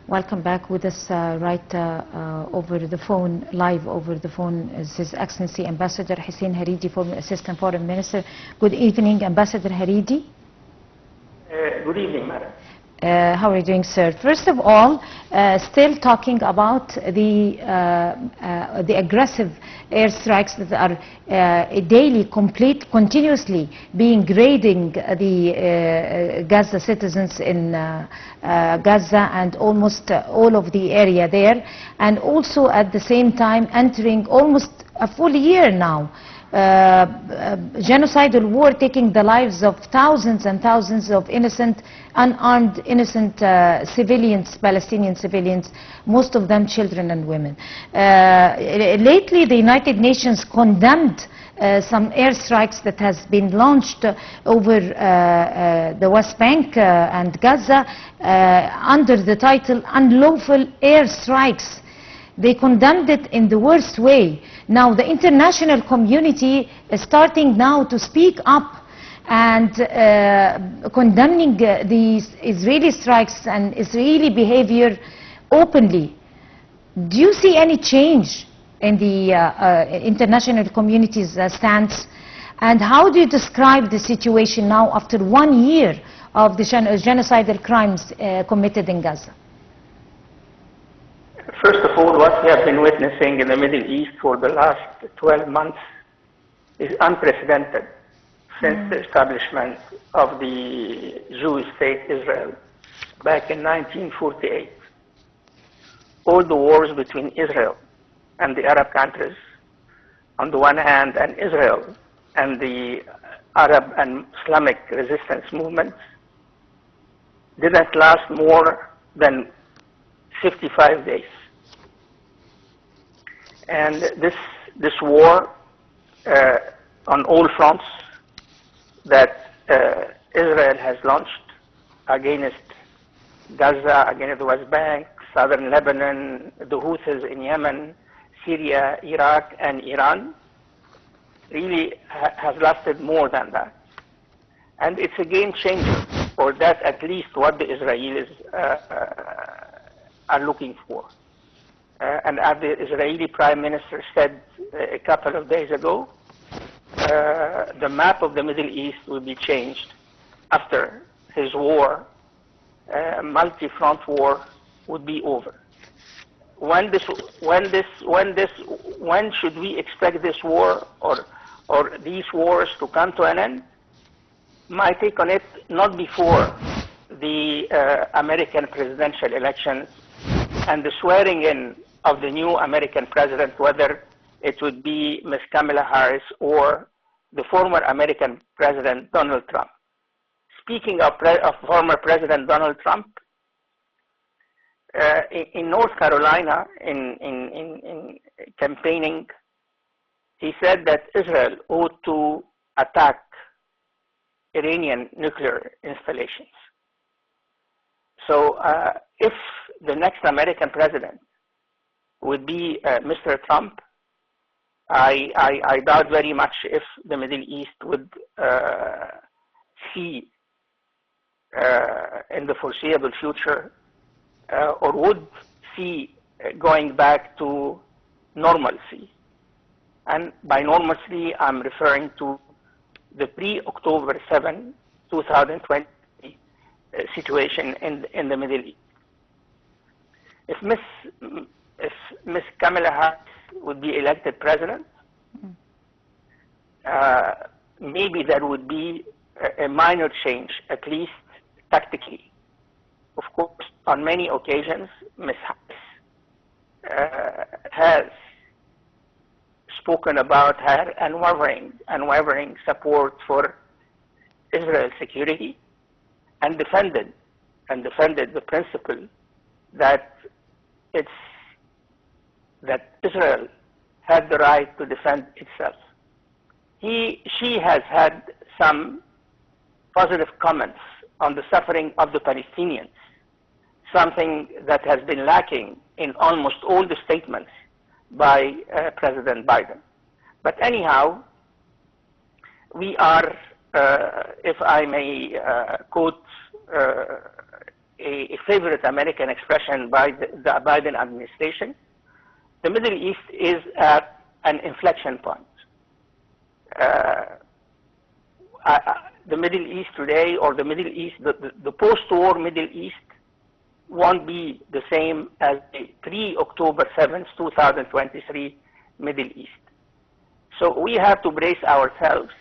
Welcome back. With us over the phone, live over the phone, is His Excellency Ambassador Hussien Hareedy, former Assistant Foreign Minister. Good evening, Ambassador Hareedy. Good evening, Madam. How are you doing, sir? First of all, still talking about the aggressive airstrikes that are daily, continuously being grading the Gaza citizens in Gaza and almost all of the area there, and also at the same time entering almost a full year now. Genocidal war taking the lives of thousands and thousands of innocent, unarmed, innocent civilians, Palestinian civilians, most of them children and women. Lately, the United Nations condemned some airstrikes that has been launched over the West Bank and Gaza under the title Unlawful Airstrikes. They condemned it in the worst way. Now the international community is starting now to speak up and condemning these Israeli strikes and Israeli behavior openly. Do you see any change in the international community's stance? And how do you describe the situation now after 1 year of the genocidal crimes committed in Gaza? First of all, what we have been witnessing in the Middle East for the last 12 months is unprecedented since the establishment of the Jewish state Israel back in 1948. All the wars between Israel and the Arab countries on the one hand, and Israel and the Arab and Islamic resistance movements didn't last more than 55 days. And this war on all fronts that Israel has launched against Gaza, against the West Bank, southern Lebanon, the Houthis in Yemen, Syria, Iraq, and Iran, really has lasted more than that. And it's a game changer, or that's at least what the Israelis are looking for. And as the Israeli Prime Minister said a couple of days ago, the map of the Middle East will be changed after his war, multi-front war, would be over. When should we expect this war or these wars to come to an end? My take on it, not before the American presidential elections and the swearing in of the new American president, whether it would be Ms. Kamala Harris or the former American President Donald Trump. Speaking of former President Donald Trump, in North Carolina, in campaigning, he said that Israel ought to attack Iranian nuclear installations. So if the next American president would be Mr. Trump, I doubt very much if the Middle East would see in the foreseeable future or would see going back to normalcy. And by normalcy, I'm referring to the pre-October 7, 2020 situation in the Middle East. If Ms. Kamala Harris would be elected president, maybe there would be a minor change, at least tactically. Of course, on many occasions, Ms. Harris has spoken about her unwavering support for Israel's security and defended the principle that Israel had the right to defend itself. She has had some positive comments on the suffering of the Palestinians, something that has been lacking in almost all the statements by President Biden. But anyhow, we are, if I may quote a favorite American expression by the Biden administration, the Middle East is at an inflection point. The Middle East today, or the Middle East, the post-war Middle East, won't be the same as the pre-October 7th, 2023 Middle East. So we have to brace ourselves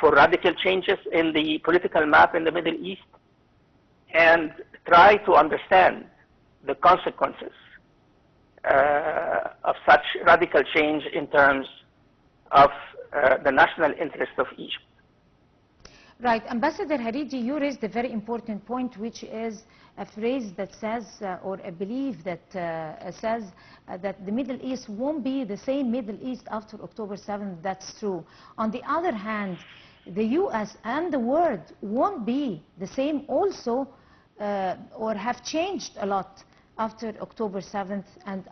for radical changes in the political map in the Middle East and try to understand the consequences of such radical change in terms of the national interest of Egypt. Right. Ambassador Hareedy, you raised a very important point, which is a phrase that says, or a belief that says that the Middle East won't be the same Middle East after October 7th. That's true. On the other hand, the U.S. and the world won't be the same also, or have changed a lot after October 7th, and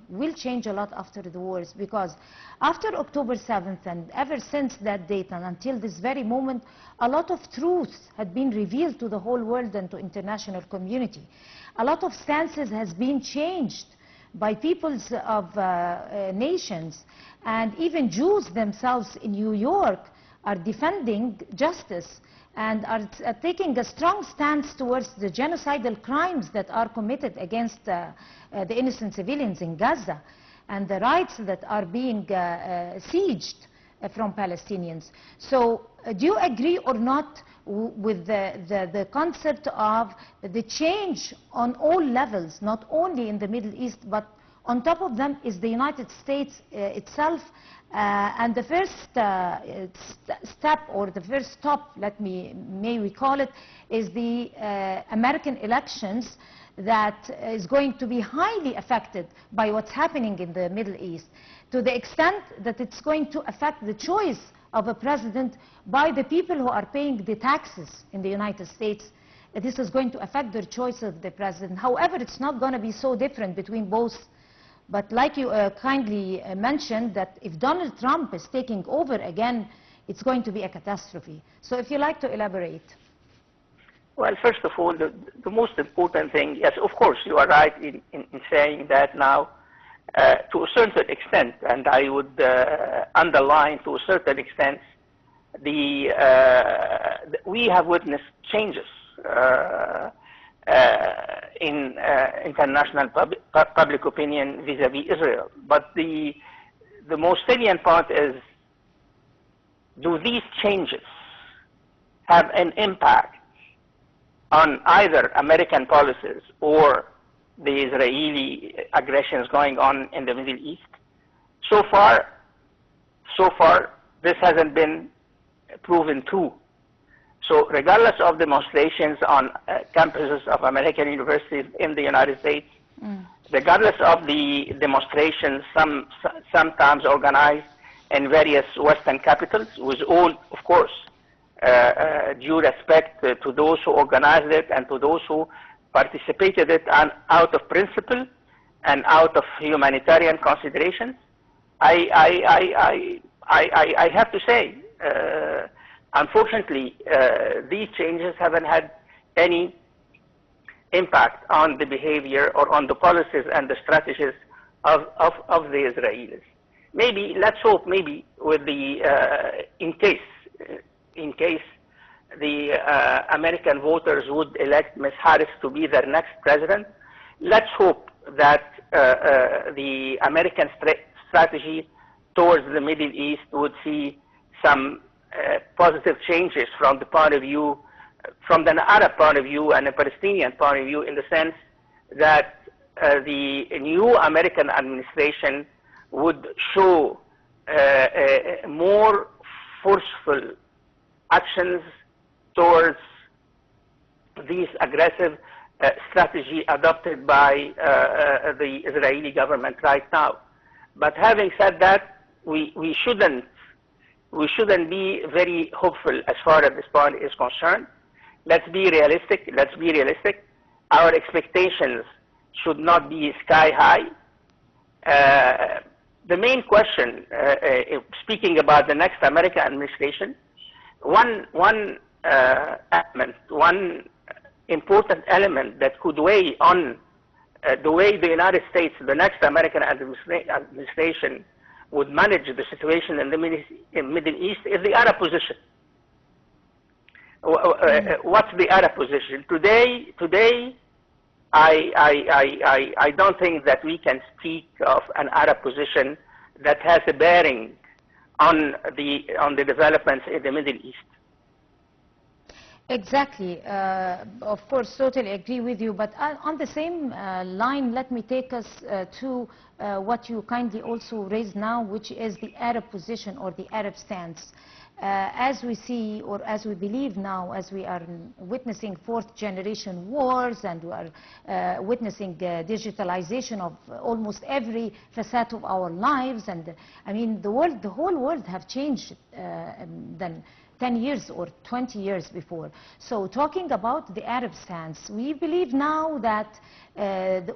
will change a lot after the wars, because after October 7th and ever since that date and until this very moment, a lot of truths had been revealed to the whole world and to international community. A lot of stances has been changed by peoples of nations, and even Jews themselves in New York are defending justice and are taking a strong stance towards the genocidal crimes that are committed against the innocent civilians in Gaza and the rights that are being sieged from Palestinians. So do you agree or not with the concept of the change on all levels, not only in the Middle East, but on top of them is the United States itself, and the first step, or the first stop, may we call it, is the American elections that is going to be highly affected by what's happening in the Middle East, to the extent that it's going to affect the choice of a president by the people who are paying the taxes in the United States. This is going to affect their choice of the president. However, it's not going to be so different between both. But like you kindly mentioned, that if Donald Trump is taking over again, it's going to be a catastrophe. So if you like to elaborate. Well, first of all, the most important thing, yes, of course, you are right in saying that now, to a certain extent, and I would underline to a certain extent, we have witnessed changes in international public opinion vis-à-vis Israel. But the most salient part is, do these changes have an impact on either American policies or the Israeli aggressions going on in the Middle East? So far, this hasn't been proven true. So regardless of demonstrations on campuses of American universities in the United States, regardless of the demonstrations sometimes organized in various Western capitals, with all, of course, due respect to those who organized it and to those who participated in it, and out of principle and out of humanitarian considerations, I have to say, unfortunately, these changes haven't had any impact on the behavior or on the policies and the strategies of the Israelis. Maybe, let's hope, maybe with the, in case the American voters would elect Ms. Harris to be their next president, let's hope that the American strategy towards the Middle East would see some positive changes from the point of view, from the Arab point of view and the Palestinian point of view, in the sense that the new American administration would show more forceful actions towards these aggressive strategy adopted by the Israeli government right now. But having said that, we shouldn't be very hopeful as far as this point is concerned. Let's be realistic. Our expectations should not be sky high. The main question, speaking about the next American administration, one element, one important element that could weigh on the way the United States, the next American administration, would manage the situation in the Middle East is the Arab position. What's the Arab position? Today, I don't think that we can speak of an Arab position that has a bearing on the developments in the Middle East. Exactly. Of course, totally agree with you. But on the same line, let me take us to what you kindly also raised now, which is the Arab position or the Arab stance. As we see, or as we believe now, as we are witnessing fourth generation wars, and we are witnessing digitalization of almost every facet of our lives, and I mean the whole world have changed than 10 years or 20 years before. So talking about the Arab stance, we believe now that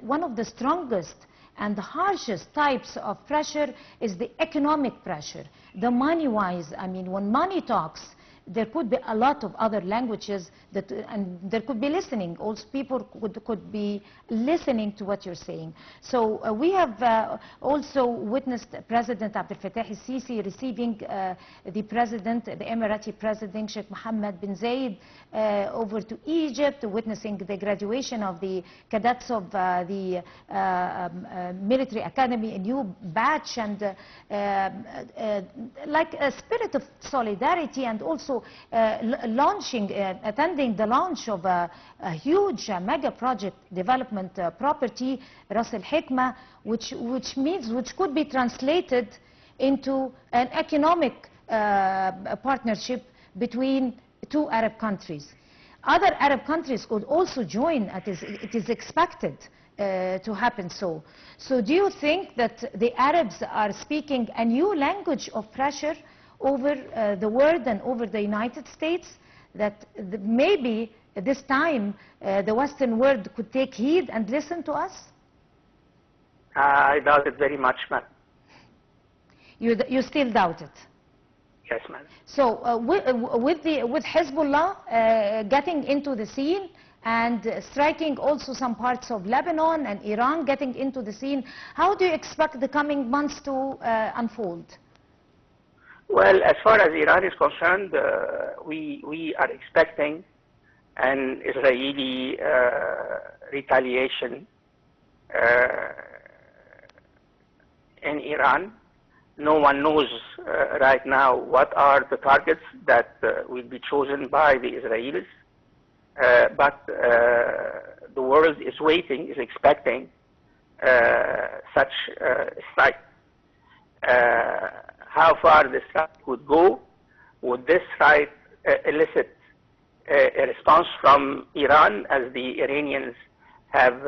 one of the strongest and the harshest types of pressure is the economic pressure. The money-wise, I mean, when money talks, there could be a lot of other languages that, and there could be listening. Also, people could be listening to what you're saying. So we have also witnessed President Abdel Fattah al-Sisi receiving the Emirati President Sheikh Mohammed bin Zayed over to Egypt, witnessing the graduation of the cadets of the military academy, a new batch, and like a spirit of solidarity, and also attending the launch of a huge mega project development property, Ras Al Hikma, which could be translated into an economic partnership between two Arab countries. Other Arab countries could also join. It is expected to happen so. So do you think that the Arabs are speaking a new language of pressure over the world and over the United States, that maybe this time the Western world could take heed and listen to us? I doubt it very much, ma'am. You still doubt it? Yes, ma'am. So with Hezbollah getting into the scene and striking also some parts of Lebanon, and Iran getting into the scene, how do you expect the coming months to unfold? Well, as far as Iran is concerned, we are expecting an Israeli retaliation in Iran. No one knows right now what are the targets that will be chosen by the Israelis, but the world is waiting, is expecting such strike. How far this strike would go? Would this strike elicit a response from Iran, as the Iranians have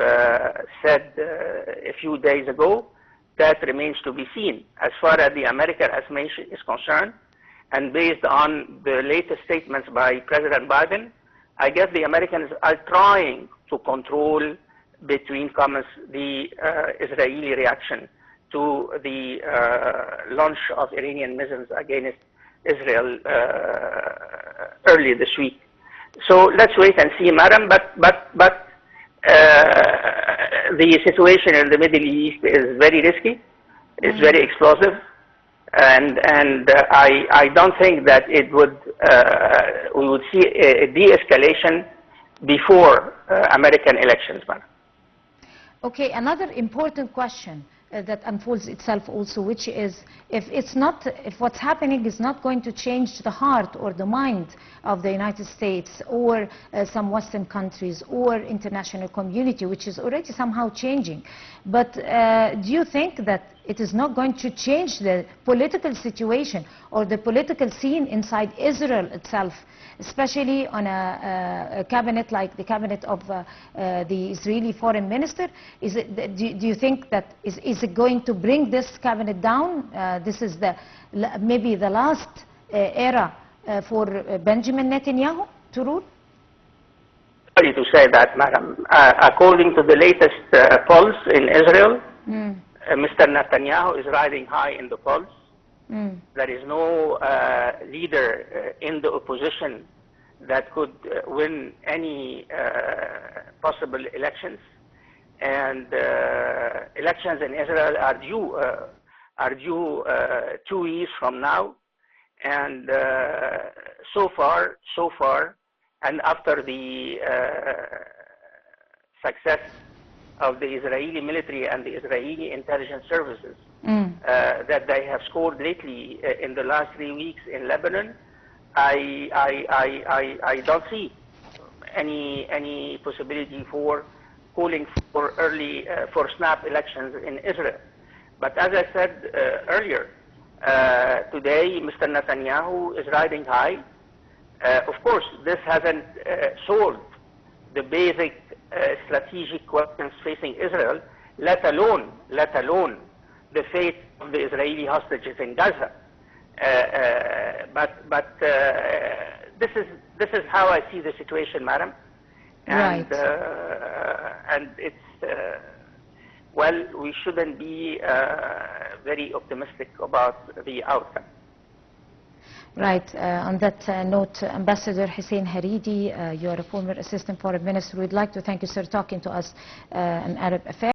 said a few days ago? That remains to be seen. As far as the American administration is concerned, and based on the latest statements by President Biden, I guess the Americans are trying to control, between commas, the Israeli reaction to the launch of Iranian missiles against Israel early this week. So let's wait and see, madam. But the situation in the Middle East is very risky. It's very explosive, and I don't think that it would we would see a de-escalation before American elections, madam. Okay, another important question that unfolds itself also, which is if what's happening is not going to change the heart or the mind of the United States or some Western countries or international community, which is already somehow changing, but do you think that it is not going to change the political situation or the political scene inside Israel itself, especially on a cabinet like the cabinet of the Israeli foreign minister? Do you think that is it going to bring this cabinet down? This is maybe the last era for Benjamin Netanyahu to rule? Sorry to say that, madam. According to the latest polls in Israel, Mr. Netanyahu is riding high in the polls. There is no leader in the opposition that could win any possible elections. And elections in Israel are due 2 years from now. And so far, and after the success of the Israeli military and the Israeli intelligence services that they have scored lately in the last 3 weeks in Lebanon, I don't see any possibility for calling for early for snap elections in Israel. But as I said earlier, today Mr. Netanyahu is riding high. Of course, this hasn't solved the basic strategic questions facing Israel, let alone the fate of the Israeli hostages in Gaza. But this is how I see the situation, madam. And and it's well, we shouldn't be very optimistic about the outcome. Right. On that note, Ambassador Hussein Hareedy, you are a former Assistant Foreign Minister. We'd like to thank you, sir, talking to us on Arab Affairs.